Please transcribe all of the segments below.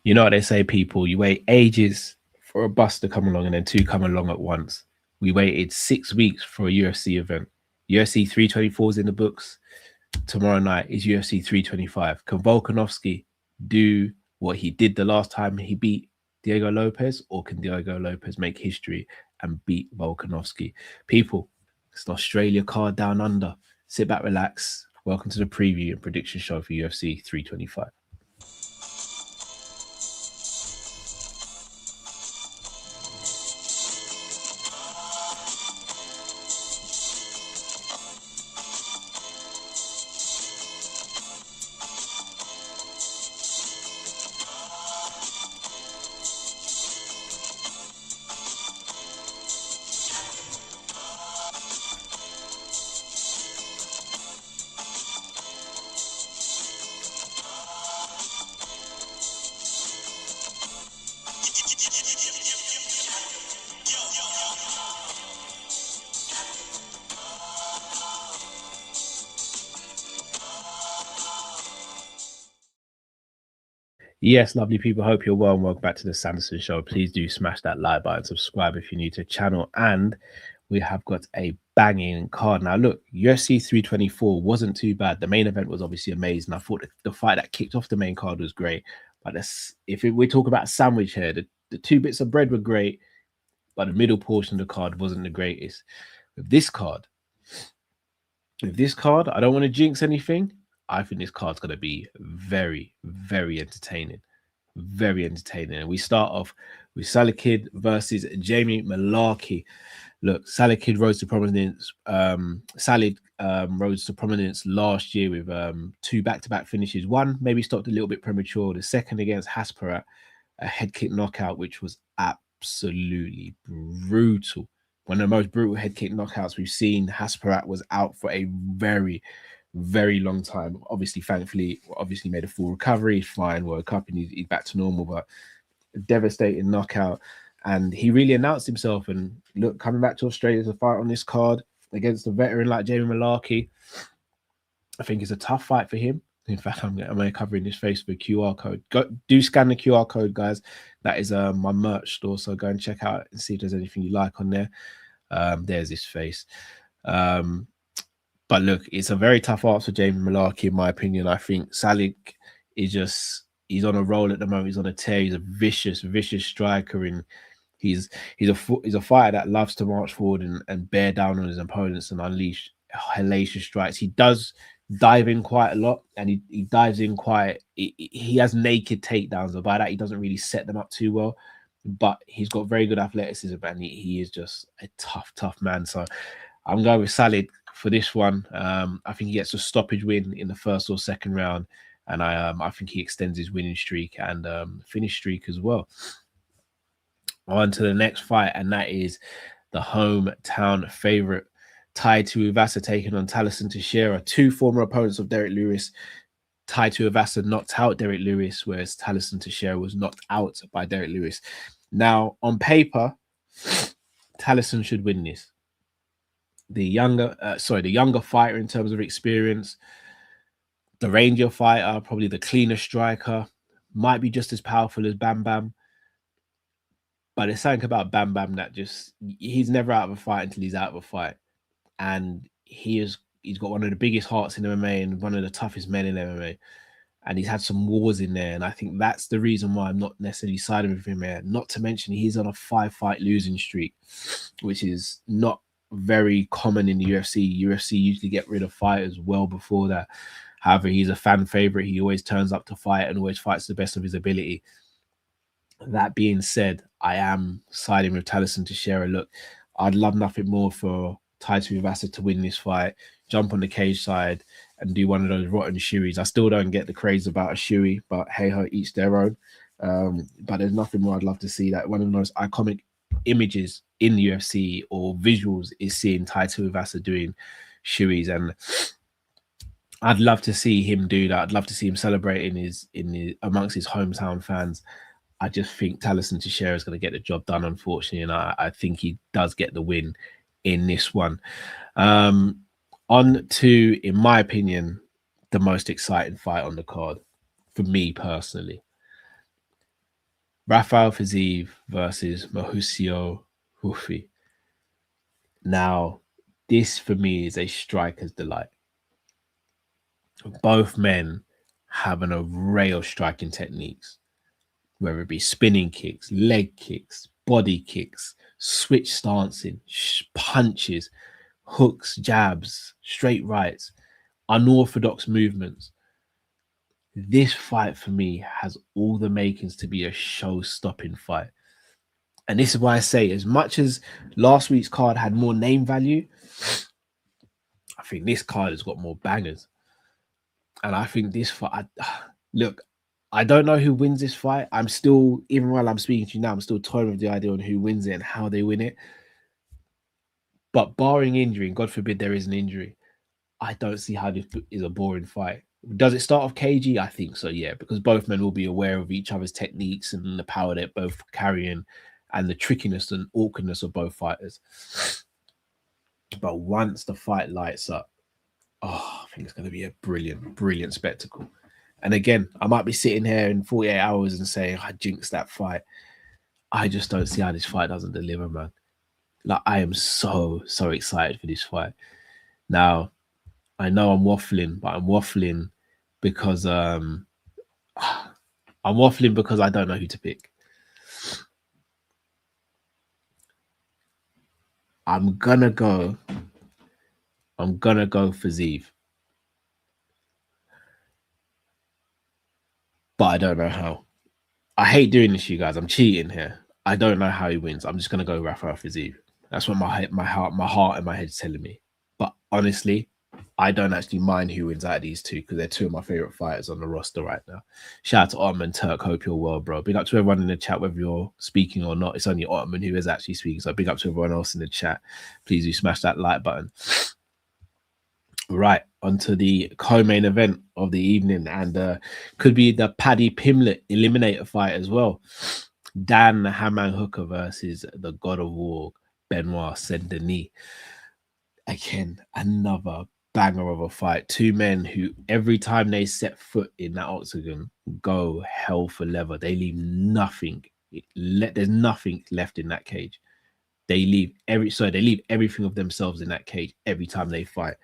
You know what they say, people? You wait ages for a bus to come along and then two come along at once. We waited 6 weeks for a UFC event. UFC 324 is in the books. Tomorrow night is UFC 325. Can Volkanovski do what he did the last time he beat Diego Lopez, or can Diego Lopez make history and beat Volkanovski? People, it's an Australia card down under. Sit back, relax. Welcome to the preview and prediction show for UFC 325. Yes, lovely people. Hope you're well and welcome back to the Sanderson Show. Please do smash that like button, subscribe if you're new to the channel. And we have got a banging card. Now, look, UFC 324 wasn't too bad. The main event was obviously amazing. I thought the fight that kicked off the main card was great. But we talk about sandwich here, the two bits of bread were great, but the middle portion of the card wasn't the greatest. With this card, I don't want to jinx anything. I think this card's going to be very, very entertaining. Very entertaining. And we start off with Salah Kid versus Jamie Malarkey. Look, Salah Kid rose to prominence. Rose to prominence last year with two back-to-back finishes. One maybe stopped a little bit premature. The second against Hasparat, a head kick knockout, which was absolutely brutal. One of the most brutal head kick knockouts we've seen. Hasparat was out for a very, very long time. Obviously, thankfully, made a full recovery. He's fine, woke up, and he's back to normal. But a devastating knockout. And he really announced himself. And look, coming back to Australia to fight on this card against a veteran like Jamie Malarkey, I think it's a tough fight for him. In fact, I'm going to cover in his face with a QR code. Do scan the QR code, guys. That is my merch store. So go and check out and see if there's anything you like on there. There's his face. But look, it's a very tough ask for Jamie Malarkey, in my opinion. I think Salik is he's on a roll at the moment. He's on a tear. He's a vicious striker, and he's a fighter that loves to march forward and bear down on his opponents and unleash hellacious strikes. He does dive in quite a lot, and he dives in quite. He has naked takedowns, but by that he doesn't really set them up too well. But he's got very good athleticism, and he is just a tough man. So I'm going with Salid for this one. I think he gets a stoppage win in the first or second round, and I think he extends his winning streak and finish streak as well. On to the next fight, and that is the hometown favorite, Tai Tuivasa taking on Talison Teixeira, two former opponents of Derek Lewis. Tai Tuivasa knocked out Derek Lewis, whereas Talison Teixeira was knocked out by Derek Lewis. Now, on paper, Talison should win this. The younger fighter in terms of experience, the rangier fighter, probably the cleaner striker, might be just as powerful as Bam Bam. But there's something about Bam Bam that he's never out of a fight until he's out of a fight. And he's got one of the biggest hearts in MMA and one of the toughest men in MMA. And he's had some wars in there. And I think that's the reason why I'm not necessarily siding with him here. Not to mention he's on a 5-fight losing streak, which is not very common in the UFC. UFC usually get rid of fighters well before that. However, he's a fan favorite. He always turns up to fight and always fights the best of his ability. That being said, I am siding with Talison Teixeira. Look, I'd love nothing more for Tai Tuivasa to win this fight, jump on the cage side, and do one of those rotten shoeys. I still don't get the craze about a shoey, but hey ho, each their own. But there's nothing more I'd love to see. That one of the most iconic images in the UFC or visuals is seeing Tai Tuivasa doing shoeys, and I'd love to see him do that. I'd love to see him celebrating amongst his hometown fans. I just think Talison Teixeira is going to get the job done, unfortunately, and I think he does get the win in this one. On to, in my opinion, the most exciting fight on the card for me personally. Rafael Fiziev versus Mauricio Hufi. Now, this for me is a striker's delight. Both men have an array of striking techniques, whether it be spinning kicks, leg kicks, body kicks, switch stancing, punches, hooks, jabs, straight rights, unorthodox movements. This fight for me has all the makings to be a show-stopping fight. And this is why I say, as much as last week's card had more name value, I think this card has got more bangers. And I think this fight, look, I don't know who wins this fight. I'm still, even while I'm speaking to you now, I'm still toying with the idea on who wins it and how they win it. But barring injury, and God forbid there is an injury, I don't see how this is a boring fight. Does it start off cagey? I think so, yeah, because both men will be aware of each other's techniques and the power they're both carrying and the trickiness and awkwardness of both fighters. But once the fight lights up, I think it's going to be a brilliant, brilliant spectacle. And again, I might be sitting here in 48 hours and saying, I jinxed that fight. I just don't see how this fight doesn't deliver, man. Like, I am so excited for this fight. Now, I know I'm waffling, but I'm waffling because I don't know who to pick. I'm gonna go for Zeev. But I don't know how. I hate doing this, you guys. I'm cheating here. I don't know how he wins. I'm just gonna go Rafael Fiziev. That's what my heart and my head's telling me. But honestly, I don't actually mind who wins out of these two because they're two of my favorite fighters on the roster right now. Shout out to Ottoman Turk. Hope you're well, bro. Big up to everyone in the chat, whether you're speaking or not. It's only Ottoman who is actually speaking. So big up to everyone else in the chat. Please do smash that like button. Right, onto the co-main event of the evening, and could be the Paddy Pimlet eliminator fight as well. Dan Hammang Hooker versus the God of War, Benoit Saint-Denis. Again, another banger of a fight. Two men who, every time they set foot in that octagon, go hell for leather. They leave nothing. There's nothing left in that cage. They leave everything of themselves in that cage every time they fight.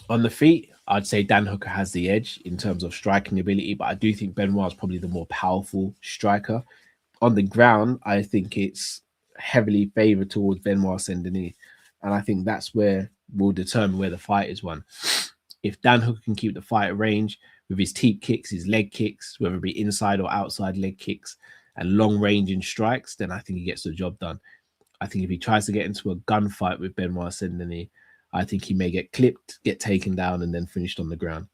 On the feet, I'd say Dan Hooker has the edge in terms of striking ability, but I do think Benoit is probably the more powerful striker. On the ground, I think it's heavily favored towards Benoit Saint-Denis, and I think that's where we'll determine where the fight is won. If Dan Hooker can keep the fight at range with his teep kicks, his leg kicks, whether it be inside or outside leg kicks, and long range in strikes, then I think he gets the job done. I think if he tries to get into a gunfight with Benoit Saint-Denis, I think he may get clipped, get taken down, and then finished on the ground.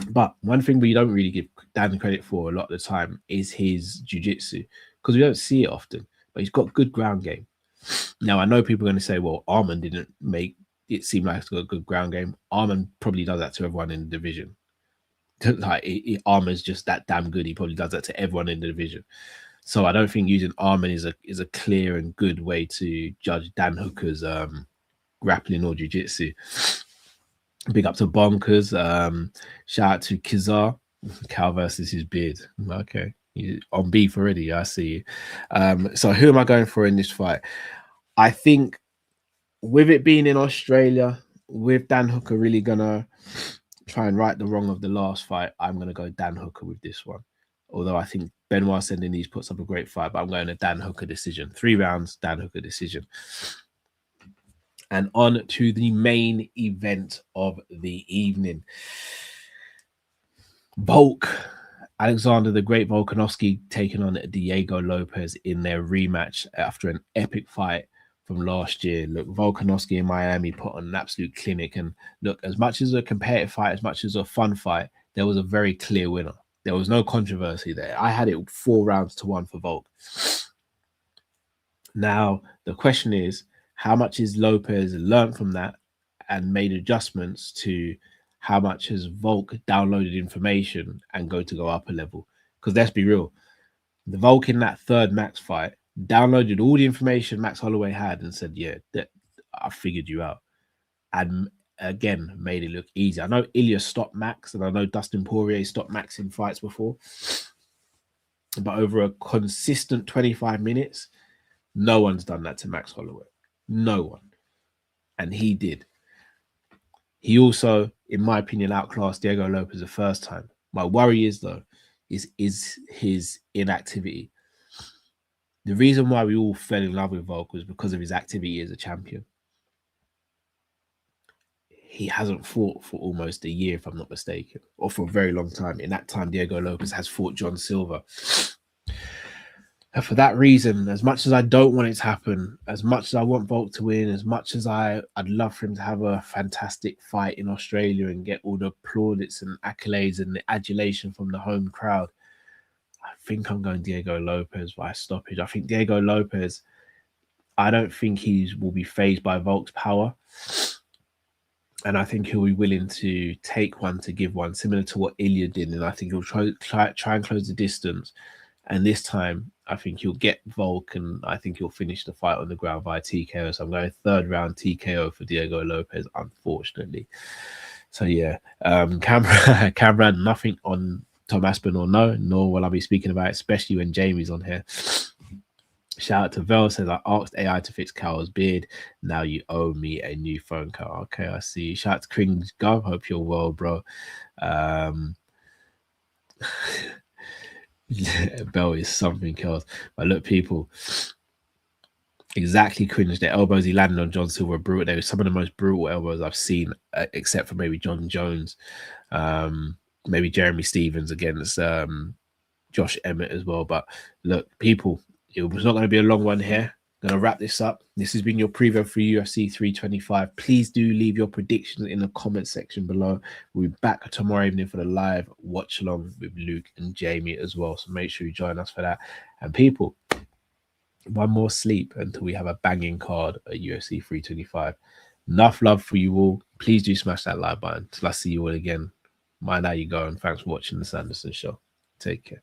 But one thing we don't really give Dan credit for a lot of the time is his jiu-jitsu, because we don't see it often, but he's got good ground game. Now, I know people are going to say, well, Arman didn't make it seem like it's got a good ground game. Arman probably does that to everyone in the division. Like, Arman's just that damn good. He probably does that to everyone in the division. So I don't think using Arman is a clear and good way to judge Dan Hooker's grappling or jiu-jitsu. Big up to Bonkers. Shout out to Kizar. Cal versus his beard. Okay. He's on beef already. I see you. So who am I going for in this fight? I think with it being in Australia, with Dan Hooker really gonna try and right the wrong of the last fight, I'm gonna go Dan Hooker with this one. Although I think Benoit Saint-Denis puts up a great fight, but I'm going to Dan Hooker decision. 3 rounds, Dan Hooker decision. And on to the main event of the evening. Volk, Alexander the Great Volkanovski taking on Diego Lopez in their rematch after an epic fight from last year. Look, Volkanovski in Miami put on an absolute clinic. And look, as much as a competitive fight, as much as a fun fight, there was a very clear winner. There was no controversy there. I had it 4 rounds to 1 for Volk. Now, the question is, how much has Lopez learned from that and made adjustments to how much has Volk downloaded information and go up a level? Because let's be real, the Volk in that third Max fight downloaded all the information Max Holloway had and said, yeah, I figured you out. And again, made it look easy. I know Ilya stopped Max, and I know Dustin Poirier stopped Max in fights before. but over a consistent 25 minutes, no one's done that to Max Holloway. No one. And he did. He also, in my opinion, outclassed Diego Lopez the first time. My worry is, though, is his inactivity. The reason why we all fell in love with Volk was because of his activity as a champion. He hasn't fought for almost a year, if I'm not mistaken, or for a very long time. In that time, Diego Lopez has fought John Silver. And for that reason, as much as I don't want it to happen, as much as I want Volk to win, as much as I'd love for him to have a fantastic fight in Australia and get all the plaudits and accolades and the adulation from the home crowd, I think I'm going Diego Lopez by stoppage. I think Diego Lopez, I don't think he will be fazed by Volk's power. And I think he'll be willing to take one to give one, similar to what Ilya did. And I think he'll try and close the distance. And this time, I think he'll get Volk, and I think he'll finish the fight on the ground via TKO. So I'm going third round TKO for Diego Lopez, unfortunately. So yeah, Cameron, nothing on Tom Aspinall, nor will I be speaking about it, especially when Jamie's on here. Shout out to Vel, says I asked AI to fix Carl's beard. Now you owe me a new phone call. Okay, I see. Shout out to Cringe Gov. Hope you're well, bro. Bell is something else. But look, people, exactly Cringe. The elbows he landed on John Silver were brutal. They were some of the most brutal elbows I've seen, except for maybe John Jones, maybe Jeremy Stevens against Josh Emmett as well. But look, people, it was not going to be a long one here. I'm going to wrap this up. This has been your preview for UFC 325. Please do leave your predictions in the comment section below. We'll be back tomorrow evening for the live watch along with Luke and Jamie as well. So make sure you join us for that. And people, one more sleep until we have a banging card at UFC 325. Enough love for you all. Please do smash that like button. Till I see you all again. Mind how you go, and thanks for watching the Sanderson Show. Take care.